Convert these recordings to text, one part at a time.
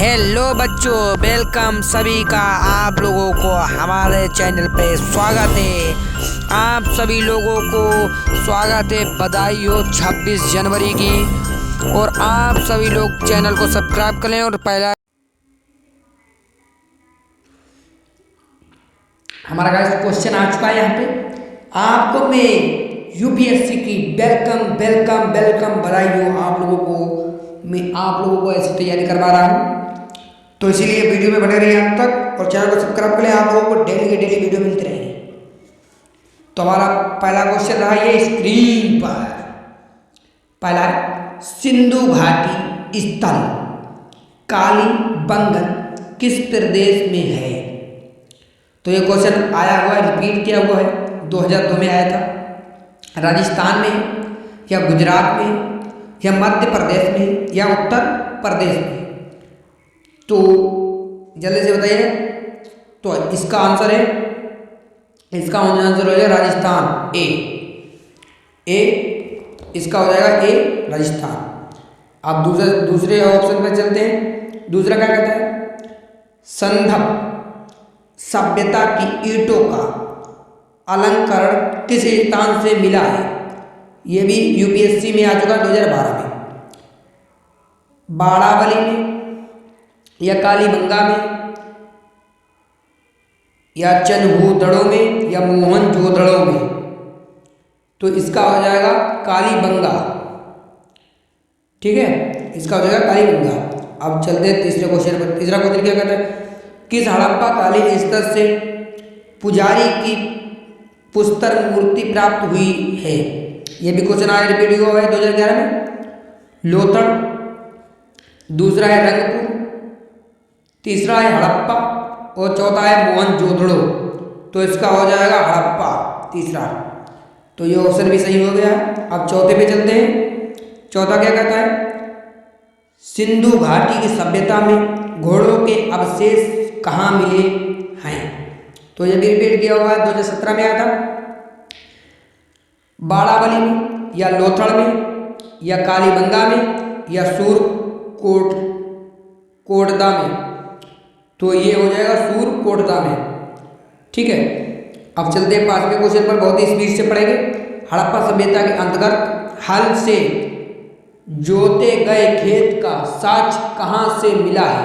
Hello बच्चों, welcome सभी का आप लोगों को हमारे चैनल पे स्वागत है। आप सभी लोगों को स्वागत है, बधाई हो 26 जनवरी की। और आप सभी लोग चैनल को सब्सक्राइब करें। और पहला हमारा गाइस क्वेश्चन आ चुका है यहाँ पे। आपको मैं यूपीएससी की वेलकम वेलकम वेलकम बधाई हो। आप लोगों को ऐसी तैयारी करवा रहा हूँ, तो इसीलिए वीडियो में बने रहिए अंत तक और चैनल को सब्सक्राइब करें। आप लोगों को डेली के डेली वीडियो मिलती रहेंगे। तो हमारा पहला क्वेश्चन रहा ये स्क्रीन पर। पहला है, सिंधु घाटी स्थल कालीबंगन किस प्रदेश में है? तो ये क्वेश्चन आया हुआ है, रिपीट किया हुआ है, 2002 में आया था। राजस्थान में या गुजरात में या मध्य प्रदेश में या उत्तर प्रदेश में? तो जल्दी से बताइए। तो इसका आंसर हो जाएगा राजस्थान। ए इसका हो जाएगा ए राजस्थान। अब दूसरे ऑप्शन पे चलते हैं। दूसरा क्या कहता है? संधप सभ्यता की ईंटों का अलंकरण किस स्थान से मिला है? ये भी यूपीएससी में आ चुका 2012 में। बाड़ावली में या कालीबंगा में या चनहूदड़ों में या मोहनजोदड़ो में? तो इसका हो जाएगा कालीबंगा। ठीक है, इसका हो जाएगा कालीबंगा। अब चलते हैं तीसरे क्वेश्चन पर। तीसरा क्वेश्चन क्या कहता है? किस हड़प्पा कालीन स्तर से पुजारी की पुस्तर मूर्ति प्राप्त हुई है? ये भी क्वेश्चन आया, रिपीट हुआ है 2011 में। लोथड़, दूसरा है रंगपुर, तीसरा है हड़प्पा और चौथा है मोहनजोदड़ो। तो इसका हो जाएगा हड़प्पा तीसरा। तो ये ऑप्शन भी सही हो गया। अब चौथे पे चलते हैं। चौथा क्या कहता है? सिंधु घाटी की सभ्यता में घोड़ों के अवशेष कहाँ मिले हैं? तो ये भी रिपीट किया हुआ है, 2017 में आया था। बाड़ावली में या लोथड़ में या कालीबंगा में या सूरकोटदा में? तो ये हो जाएगा सूरकोटदा में। ठीक है, अब चलते हैं पांचवें क्वेश्चन पर, बहुत ही स्पीड से पढ़ेंगे। हड़प्पा सभ्यता के अंतर्गत हल से जोते गए खेत का साक्ष्य कहाँ से मिला है?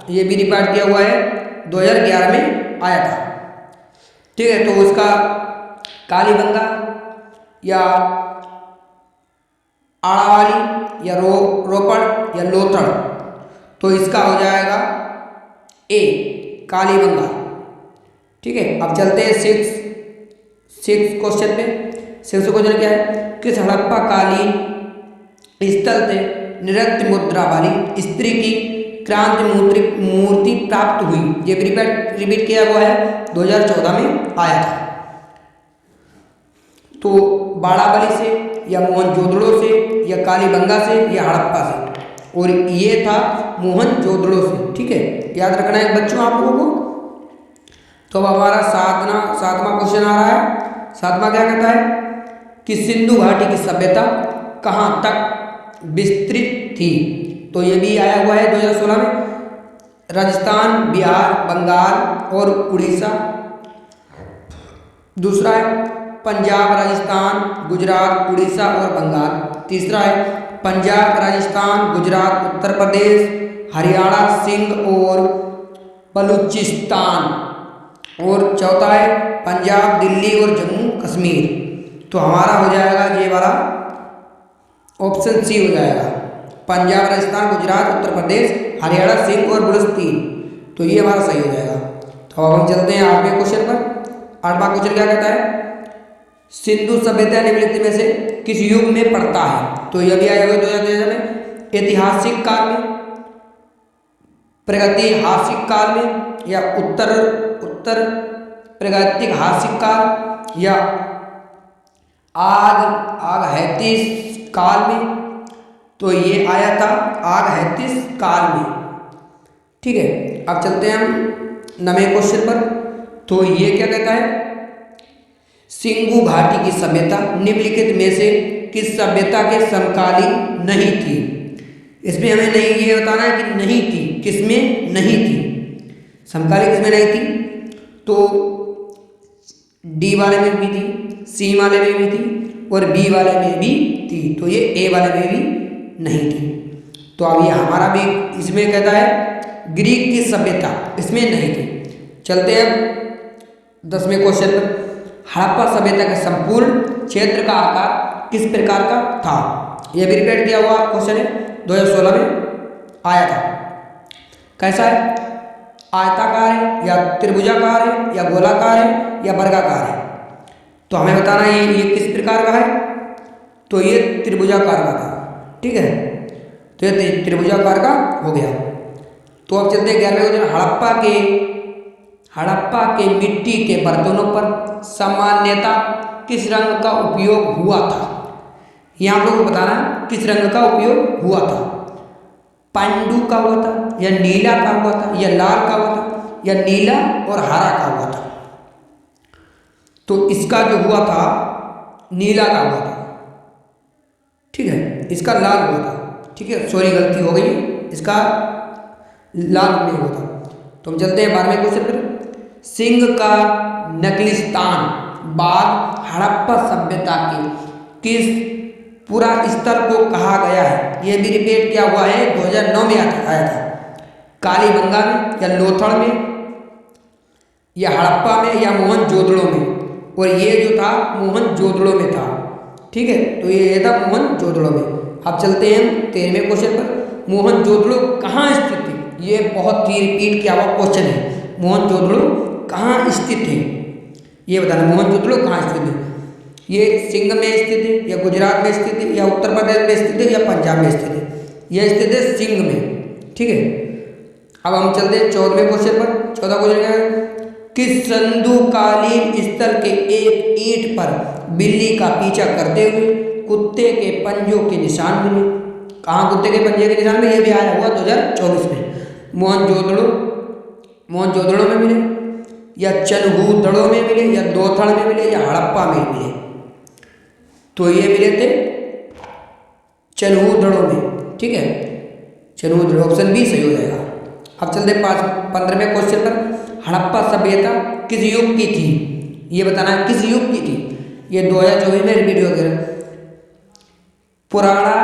ये भी रिकॉर्ड किया हुआ है, 2011 में आया था। ठीक है, तो उसका कालीबंगा या आड़ावाली या रोपड़ या लोथड़? तो इसका हो जाएगा ए कालीबंगा। ठीक है, अब चलते हैं सिक्स क्वेश्चन पे। सिक्स क्वेश्चन क्या है? किस हड़प्पा कालीन स्थल से नृत्य मुद्रा वाली स्त्री की क्रांति मूर्ति प्राप्त हुई? ये रिपीट किया हुआ है, 2014 में आया था। तो बाड़ावली से या मोहनजोदड़ो से या कालीबंगा से या हड़प्पा से? और ये था मोहनजोदड़ो से। ठीक है, याद रखना है बच्चों आप लोगों को। तो अब हमारा सातवां क्वेश्चन आ रहा है। सातवां क्या कहता है? कि सिंधु घाटी की सभ्यता कहाँ तक विस्तृत थी? तो ये भी आया हुआ है 2016 में। राजस्थान, बिहार, बंगाल और उड़ीसा। दूसरा है पंजाब, राजस्थान, गुजरात, उड़ीसा और बंगाल। तीसरा है पंजाब, राजस्थान, गुजरात, उत्तर प्रदेश, हरियाणा, सिंध और बलूचिस्तान। और चौथा है पंजाब, दिल्ली और जम्मू कश्मीर। तो हमारा हो जाएगा ये वाला ऑप्शन सी हो जाएगा, पंजाब, राजस्थान, गुजरात, उत्तर प्रदेश, हरियाणा, सिंध और बलूचिस्तान। तो ये हमारा सही हो जाएगा। तो अब हम चलते हैं आठवें क्वेश्चन पर। आठवां क्वेश्चन क्या कहता है? सिंधु सभ्यता निम्नलिखित में से किस युग में पड़ता है? तो यह भी आया हुआ 2013 में। ऐतिहासिक काल में, प्रागैतिहासिक काल में या उत्तर प्रागैतिहासिक काल या आगहैतिस काल में? तो ये आया था आगहैतिस काल में। ठीक है, अब चलते हैं हम 9वें क्वेश्चन पर। तो ये क्या कहता है? सिंधु घाटी की सभ्यता निम्नलिखित में से किस सभ्यता के समकालीन नहीं थी? इसमें हमें नहीं ये बताना है कि नहीं थी, किसमें नहीं थी? समकालीन किसमें नहीं थी? तो डी वाले में भी थी, सी वाले में भी थी और बी वाले में भी थी, तो ये ए वाले में भी नहीं थी। तो अब ये हमारा भी इसमें कहता है ग्रीक की सभ्यता इसमें नहीं थी। चलते हैं अब 10वें क्वेश्चन पर। हड़प्पा सभ्यता के संपूर्ण क्षेत्र का आकार किस प्रकार का था? यह भी रिपीट किया हुआ क्वेश्चन है, 2016 में आया था। कैसा है? आयताकार है या त्रिभुजाकार है या गोलाकार है या वर्गाकार है? तो हमें बताना है ये किस प्रकार का है। तो ये त्रिभुजाकार का था, ठीक है, तो ये त्रिभुजाकार का हो गया। तो अब चलते हैं 11वें क्वेश्चन। हड़प्पा के मिट्टी के बर्तनों पर सामान्यता किस रंग का उपयोग हुआ था? ये आप लोगों को बताना है किस रंग का उपयोग हुआ था। पांडु का हुआ था या नीला का हुआ था या लाल का हुआ था या नीला और हरा का हुआ था? तो इसका जो हुआ था नीला का हुआ था, ठीक है, इसका लाल हुआ था, ठीक है, सॉरी गलती हो गई, इसका लाल नहीं हुआ था। तो हम चलते हैं 12वें क्वेश्चन पर। सिंह का नकलिस्तान बाग हड़प्पा सभ्यता के किस पूरा स्तर को कहा गया है? यह भी रिपीट किया हुआ है, 2009 में आया था। कालीबंगा में या लोथड़ में या हड़प्पा में या मोहनजोदड़ो में? और ये जो था मोहनजोदड़ो में था, ठीक है, तो ये था मोहनजोदड़ो में। अब चलते हैं 13वें क्वेश्चन पर। मोहनजोदड़ो कहाँ स्थित है? ये बहुत ही रिपीट किया हुआ क्वेश्चन है। मोहनजोदड़ो कहाँ स्थित है ये बताना। मोहनजोदड़ो कहाँ स्थित है? ये सिंध में स्थित है या गुजरात में स्थित है या उत्तर प्रदेश में स्थित है या पंजाब में स्थित है? यह स्थित है सिंध में, ठीक है। अब हम चलते हैं 14वें क्वेश्चन पर। 14 क्वेश्चन क्या है? किस सिंधुकालीन स्थल के एक ईंट पर बिल्ली का पीछा करते हुए कुत्ते के पंजों के निशान मिले? कहाँ कुत्ते के पंजे के निशान में? ये भी आया हुआ 2024 में। मोहनजोदड़ो में मिले या चनहूदड़ो में मिले या लोथड़ में मिले या हड़प्पा में मिले? तो ये मिले थे चनहूदड़ो में, ठीक है, चनहूदड़ो, ऑप्शन बी सही हो जाएगा। अब चलते 15वें क्वेश्चन पर। हड़प्पा सभ्यता किस युग की थी? ये बताना है किस युग की थी। ये 2024 में रिपीट हो गया। पुराड़ा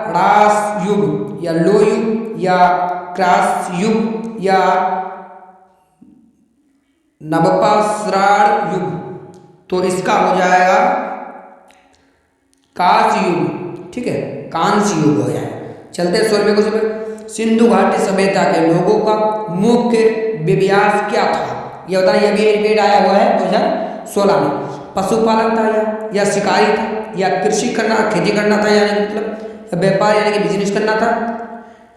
ह्रास युग या लो युग या क्रास युग या नवपाषाण युग? तो इसका हो जाएगा कांस्य युग, ठीक है, कांस्य युग हो जाएगा। चलते हैं 16वें क्वेश्चन पर। सिंधु घाटी सभ्यता के लोगों का मुख्य व्यवसाय क्या था? यह बताना, यह भी रिपीट आया हुआ है 2016 में। पशुपालन था या शिकारी था या कृषि करना खेती करना था, यानी मतलब व्यापार यानी कि बिजनेस करना था,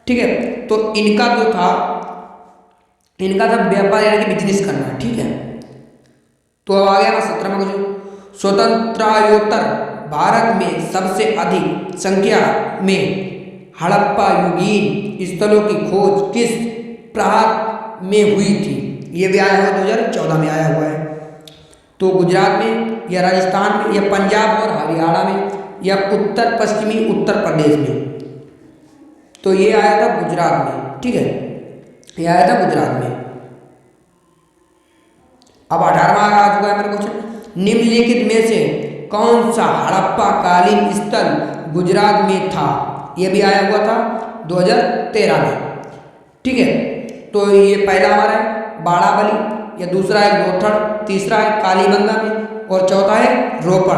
ठीक है। तो इनका जो था व्यापार यानी कि बिजनेस करना, ठीक है। तो अब आ गया 17वां क्वेश्चन। स्वतंत्रोत्तर भारत में सबसे अधिक संख्या में हड़प्पा युगीन स्थलों की खोज किस प्रांत में हुई थी? ये भी आया हुआ 2014 में आया हुआ है। तो गुजरात में या राजस्थान में या पंजाब और हरियाणा में या उत्तर पश्चिमी उत्तर प्रदेश में? तो ये आया था गुजरात में, ठीक है, ये आया था गुजरात में। अब 18वां आ चुका है मेरा क्वेश्चन। निम्नलिखित में से कौन सा हड़प्पा कालीन स्थल गुजरात में था? ये भी आया हुआ था 2013 में, ठीक है। तो ये पहला हमारा है बाड़ाबली या दूसरा है लोथड़, तीसरा है कालीबंगा में और चौथा है रोपड़।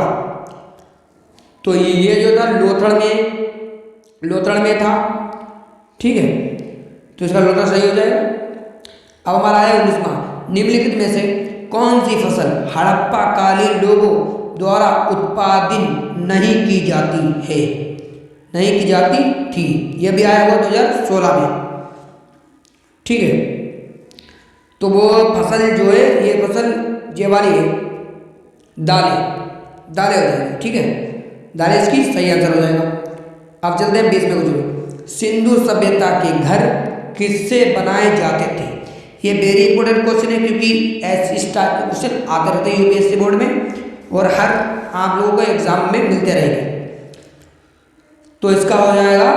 तो ये जो था लोथड़ में था, ठीक है, तो इसका लोथड़ सही हो जाएगा। अब हमारा है 19वां। निम्नलिखित में से कौन सी फसल हड़प्पा कालीन लोगों द्वारा उत्पादित नहीं की जाती है, नहीं की जाती थी? यह भी आया हुआ 2016 में, ठीक है। तो वो फसल जो है, ये फसल ये वाली है दालें हो जाएगी, ठीक है, दालें इसकी सही आंसर हो जाएगा। अब चलते हैं 20वें क्वेश्चन। सिंधु सभ्यता के घर किससे बनाए जाते थे? ये वेरी इंपॉर्टेंट क्वेश्चन है क्योंकि ऐसे टाइप के क्वेश्चन आते रहते हैं यूपीएससी बोर्ड में और हर आप लोगों को एग्जाम में मिलते रहेंगे। तो इसका हो जाएगा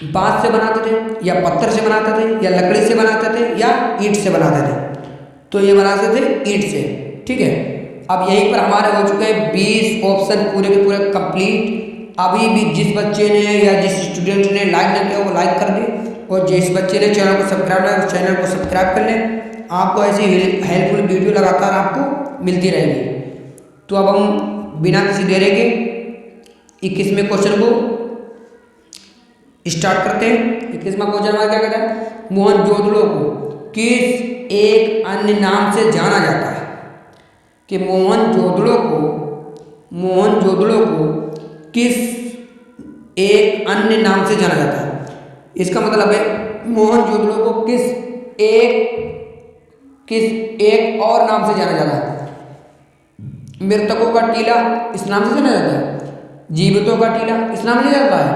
बांस से बनाते थे या पत्थर से बनाते थे या लकड़ी से बनाते थे या ईंट से बनाते थे? तो ये बनाते थे ईंट से। ठीक है, अब यहीं पर हमारे हो चुके हैं 20 ऑप्शन पूरे के पूरे कंप्लीट। अभी भी जिस बच्चे ने या जिस स्टूडेंट ने लाइक नहीं किया वो लाइक कर दे, और जिस बच्चे ने चैनल को सब्सक्राइब किया उस चैनल को सब्सक्राइब कर लें। आपको ऐसी हेल्पफुल वीडियो लगातार आपको मिलती रहेगी। तो अब हम बिना किसी देरी के 21वें क्वेश्चन को स्टार्ट करते हैं। 21वां क्वेश्चन हमारा क्या कहता है? मोहनजोदड़ो को किस एक अन्य नाम से जाना जाता है? कि मोहनजोदड़ो को किस एक अन्य नाम से जाना जाता है? इसका मतलब है मोहनजोदड़ो को किस एक और नाम से जाना जाता है? मृतकों का टीला इस नाम से जाना जाता है, जीवितों का टीला इस नाम से जाता है,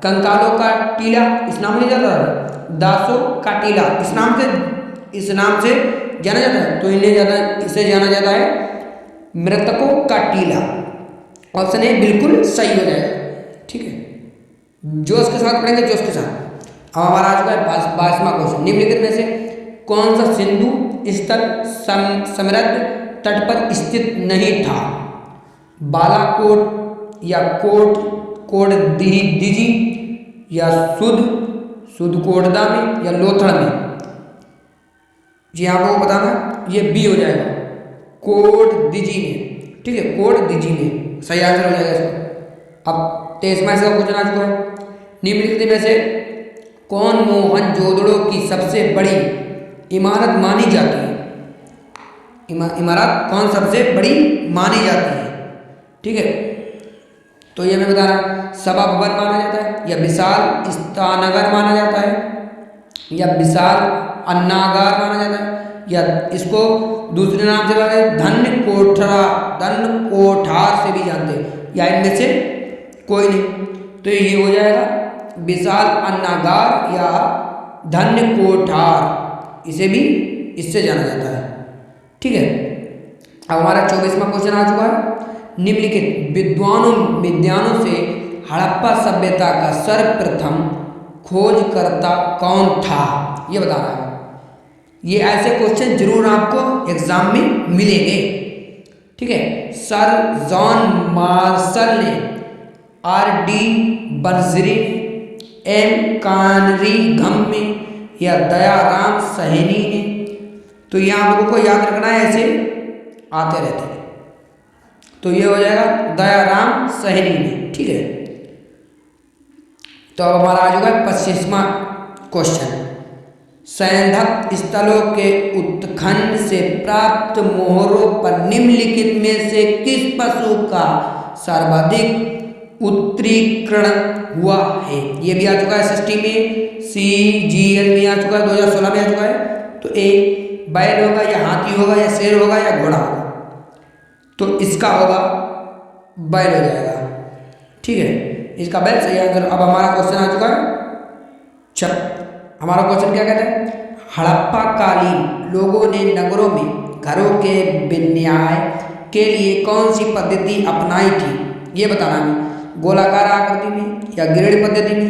कंकालों का टीला इस नाम से जाता है, दासों का टीला इस नाम से जाना जाता है। तो इसे जाना जाता है मृतकों का टीला। ऑप्शन ए बिल्कुल सही हो जाएगा। ठीक है, जोश के साथ पढ़ेंगे, जोश के साथ। अब हमारा आज का 22वां क्वेश्चन, निम्नलिखित में से कौन सा सिंधु स्थल समृद्ध तट पर स्थित नहीं था? बालाकोट या कोटदीजी या सुदकोटदा में या लोथड़ में? जी आपको बताना, ये बी हो जाएगा, कोटदीजी में। ठीक है, कोटदीजी में सही आंसर हो जाएगा इसका। अब 23वां इसका क्वेश्चन आ चुका है। निम्नलिखित में से कौन मोहनजोदड़ो की सबसे बड़ी इमारत मानी जाती है? इमारत कौन सबसे बड़ी मानी जाती है? ठीक है, तो ये मैं बता रहा, सभा भवन माना जाता है या विशाल स्थानगर माना जाता है या विशाल अन्नागार माना जाता है या इसको दूसरे नाम से बताते हैं धन कोठार से भी जानते हैं, या इनमें से कोई नहीं। तो ये हो जाएगा विशाल अन्नागार या धन्य कोठार, इससे जाना जाता है। ठीक है, अब हमारा 24वां क्वेश्चन आ चुका है। निम्नलिखित विद्वानों से हड़प्पा सभ्यता का सर्वप्रथम खोजकर्ता कौन था? ये बताना है। ये ऐसे क्वेश्चन जरूर आपको एग्जाम में मिलेंगे। ठीक है, सर जॉन मार्शल ने, R.D. बर्जरी, M. कानरीघम में या दयाराम सैनी ने? तो ये आप लोगों को याद रखना है, ऐसे आते रहते हैं। तो ये हो जाएगा दयाराम सैनी ने। ठीक है, तो अब हमारा आ चुका है 25वां क्वेश्चन। सैंधव स्थलों के उत्खनन से प्राप्त मोहरों पर निम्नलिखित में से किस पशु का सर्वाधिक उत्तरीकरण हुआ है? ये भी आ चुका है SST में, CGL में आ चुका है, 2016 में आ चुका है। तो ए बैल होगा या हाथी होगा या शेर होगा या घोड़ा होगा? तो इसका होगा बैल हो जाएगा। ठीक है, इसका बैल सही आंसर। अब हमारा क्वेश्चन आ चुका है। चल, हमारा क्वेश्चन क्या कहता है? हड़प्पा कालीन लोगों ने नगरों में घरों के विन्याय के लिए कौन सी पद्धति अपनाई थी? ये बताना है। गोलाकार आकृति में या ग्रिड पद्धति में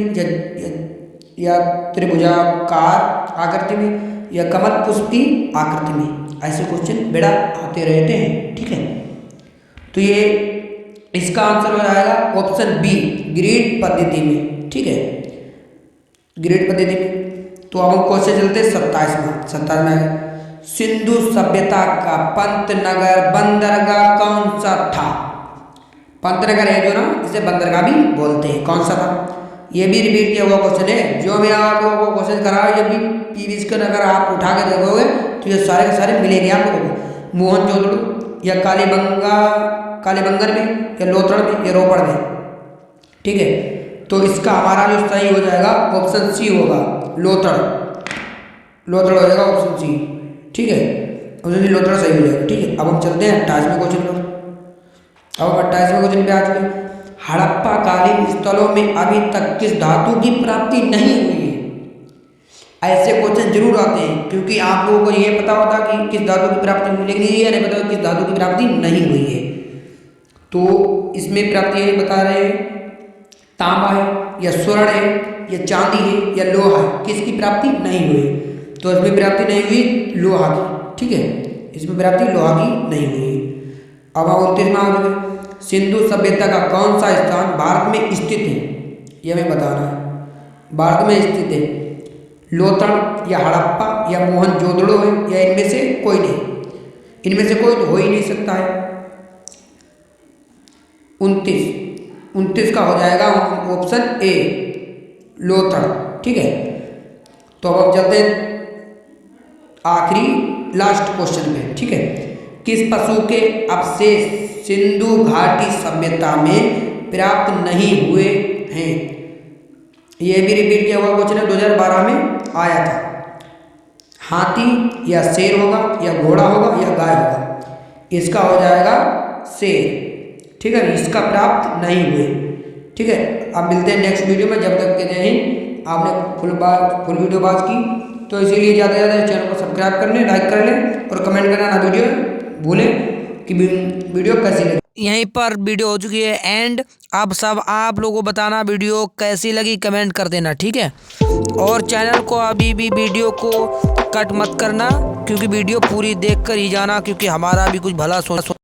या त्रिभुजाकार आकृति में या कमल पुष्पी आकृति में? ऐसे क्वेश्चन बेड़ा आते रहते हैं। ठीक है, तो ये इसका आंसर हो जाएगा ऑप्शन बी, ग्रिड पद्धति में। ठीक है, ग्रिड पद्धति में। तो अब हम क्वेश्चन चलते 27 में। सिंधु सभ्यता का पंतनगर बंदरगाह कौन सा था? पंतनगर है जो ना, इसे बंदरगाह भी बोलते हैं। कौन सा था? ये भी रिपीट किया हुआ क्वेश्चन है, जो मैं आप लोगों को क्वेश्चन करा ये भी पीवीएस के अगर आप उठा के देखोगे तो ये सारे के सारे मिलेंगे आप लोगों को। मोहनजोदड़ो या कालीबंगन में या लोथड़ में या रोपड़ में? ठीक है, तो इसका हमारा जो सही हो जाएगा ऑप्शन सी होगा, लोथड़ हो जाएगा ऑप्शन सी। ठीक है, ऑप्शन सी लोथड़ सही हो जाएगा। ठीक है, अब हम चलते हैं 28वें क्वेश्चन पर। अब 28वें क्वेश्चन पे आ चुके हैं। हड़प्पा कालीन स्थलों में अभी तक किस धातु की प्राप्ति नहीं हुई है? ऐसे क्वेश्चन जरूर आते हैं, क्योंकि आप लोगों को ये पता होता कि किस धातु की प्राप्ति हुई, लेकिन ये नहीं पता किस धातु की प्राप्ति नहीं हुई है। तो इसमें प्राप्ति ये बता रहे हैं तांबा है या स्वर्ण है या चांदी है या लोहा है, किसकी प्राप्ति नहीं हुई? तो इसमें प्राप्ति नहीं हुई लोहा की, ठीक है, इसमें प्राप्ति लोहा की नहीं हुई। अब 29वां आ गया, सिंधु सभ्यता का कौन सा स्थान भारत में स्थित है? यह हमें बताना है। भारत में स्थित है लोथल या हड़प्पा या मोहनजोदड़ो है या इनमें से कोई नहीं? इनमें से कोई तो हो ही नहीं सकता है। 29 का हो जाएगा ऑप्शन ए लोथल, ठीक है। तो अब चलते हैं आखिरी लास्ट क्वेश्चन पे, ठीक है। किस पशु के अवशेष सिंधु घाटी सभ्यता में प्राप्त नहीं हुए हैं? यह भी रिपीट किया हुआ क्वेश्चन है, 2012 में आया था। हाथी या शेर होगा या घोड़ा होगा या गाय होगा? इसका हो जाएगा शेर, ठीक है, इसका प्राप्त नहीं हुए, ठीक है। अब मिलते हैं नेक्स्ट वीडियो में, जब तक के जय हिंद। आपने फुल वीडियो बात की तो इसीलिए ज़्यादा से ज़्यादा चैनल को सब्सक्राइब कर लें, लाइक कर लें और कमेंट करना ना वीडियो भूलें कि वीडियो कैसी लगी। यहीं पर वीडियो हो चुकी है एंड। अब सब आप लोगों को बताना वीडियो कैसी लगी, कमेंट कर देना, ठीक है। और चैनल को अभी भी वीडियो को कट मत करना, क्योंकि वीडियो पूरी देखकर ही जाना, क्योंकि हमारा भी कुछ भला